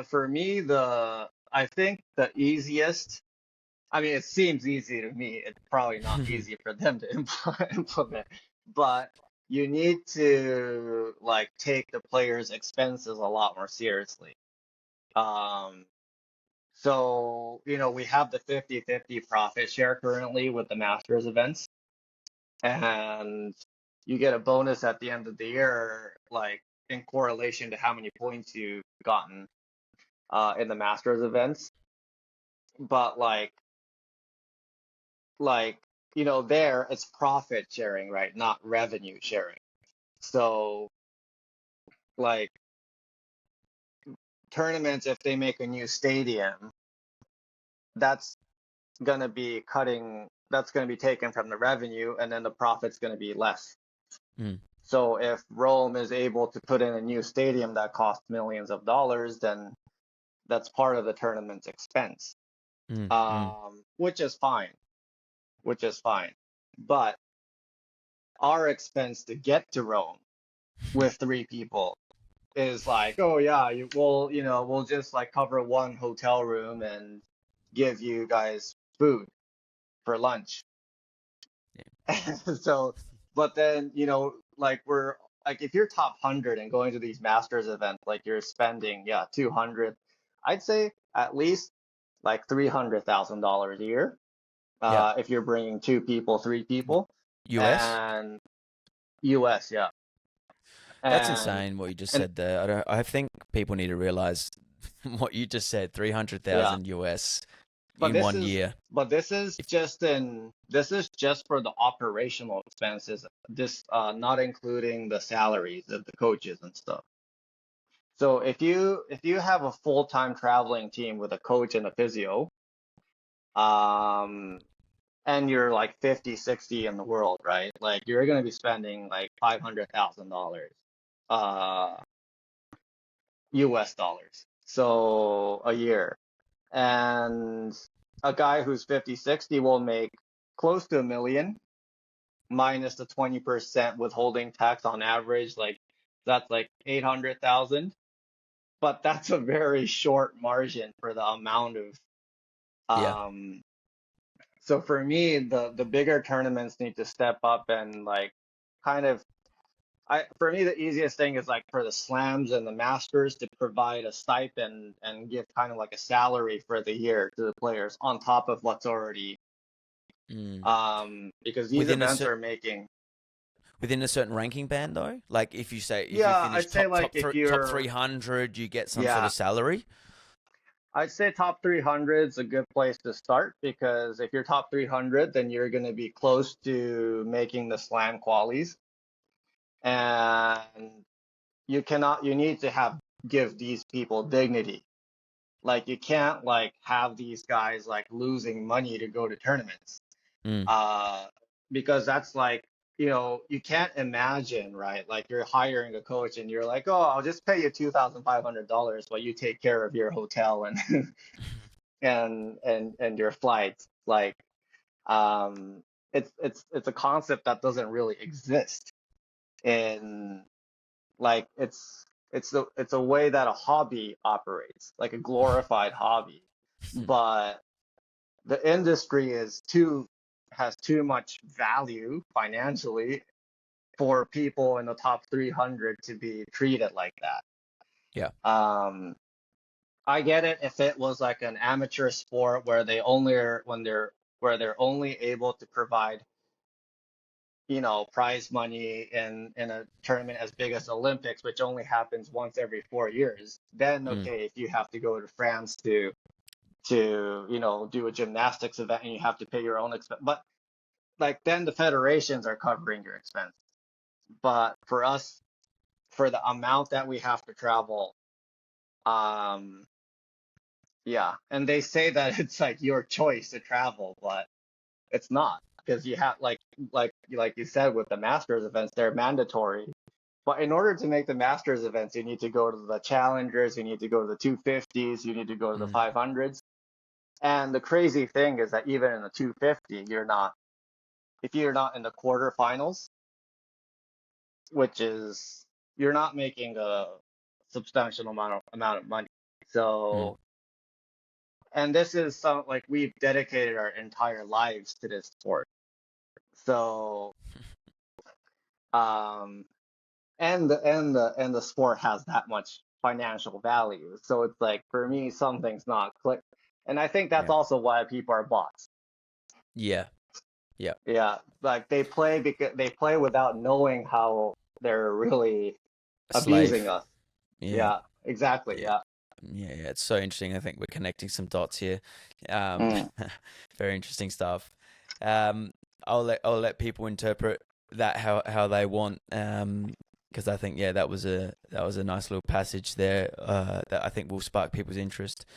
For me, I think the easiest. I mean, it seems easy to me. It's probably not easy for them to implement, but you need to like take the players' expenses a lot more seriously. Um, so, we have the 50/50 profit share currently with the Masters events, and you get a bonus at the end of the year, like in correlation to how many points you've gotten in the Masters events. But like there it's profit sharing, right? Not revenue sharing. So like tournaments, if they make a new stadium, that's gonna be taken from the revenue, and then the profit's gonna be less. Mm. So if Rome is able to put in a new stadium that costs millions of dollars, then that's part of the tournament's expense, Mm. Mm. which is fine, But our expense to get to Rome with three people is like, oh yeah, we'll just like cover one hotel room and give you guys food for lunch. So, but then, like if you're top 100 and going to these masters events, like you're spending, yeah, 200, I'd say at least like $300,000 a year, Yeah. if you're bringing two people, three people, US? and US, yeah. That's And, insane what you just and said there. I think people need to realize what you just said, yeah, 300,000 US but in this one is, year. but this is just for the operational expenses, this, not including the salaries of the coaches and stuff. So if you have a full-time traveling team with a coach and a physio, um, and you're like 50, 60 in the world, right? Like you're gonna be spending like $500,000, uh, US dollars, so a year. And a guy who's 50, 60 will make close to a million minus the 20% withholding tax on average, like that's like 800,000. But that's a very short margin for the amount of Yeah. um so for me the bigger tournaments need to step up and like kind of I for me the easiest thing is like for the slams and the masters to provide a stipend and give kind of like a salary for the year to the players on top of what's already Mm. because these Within a events are making within a certain ranking band though, like if you yeah finish I'd say like if top you're 300, you get some sort yeah of salary. I'd say top 300 is a good place to start because if you're top 300, then you're going to be close to making the slam qualies. And you need to give these people dignity. Like you can't like have these guys like losing money to go to tournaments. Mm. Uh, because that's like, you can't imagine, right? Like you're hiring a coach and you're like, oh, I'll just pay you $2,500 while you take care of your hotel and and your flights. Like um it's a concept that doesn't really exist in like it's a way that a hobby operates, like a glorified hobby. But the industry has too much value financially for people in the top 300 to be treated like that. Yeah. I get it if it was like an amateur sport where they only are when they're where they're only able to provide, prize money in a tournament as big as Olympics, which only happens once every 4 years. Then Mm. okay, if you have to go to France to do a gymnastics event and you have to pay your own expense, but like then the federations are covering your expense. But for us, for the amount that we have to travel, um, yeah, and they say that it's like your choice to travel, but it's not because you have like you said with the Masters events, they're mandatory. But in order to make the Masters events, you need to go to the Challengers, you need to go to the 250s, you need to go to the Mm. 500s. And the crazy thing is that even in the 250, if you're not in the quarterfinals, which is you're not making a substantial amount of money. So, and this is some like we've dedicated our entire lives to this sport. So, um, and the sport has that much financial value. So it's like for me, something's not click, and I think that's Yeah. also why people are bots. Yeah. Yeah. Yeah, like they play because they play without knowing how they're really A abusing slave. us. Yeah. Yeah, exactly. Yeah. Yeah. Yeah. It's so interesting. I think we're connecting some dots here. Mm. Very interesting stuff. Um, I'll let people interpret that how they want. Because I think that was a nice little passage there. That I think will spark people's interest.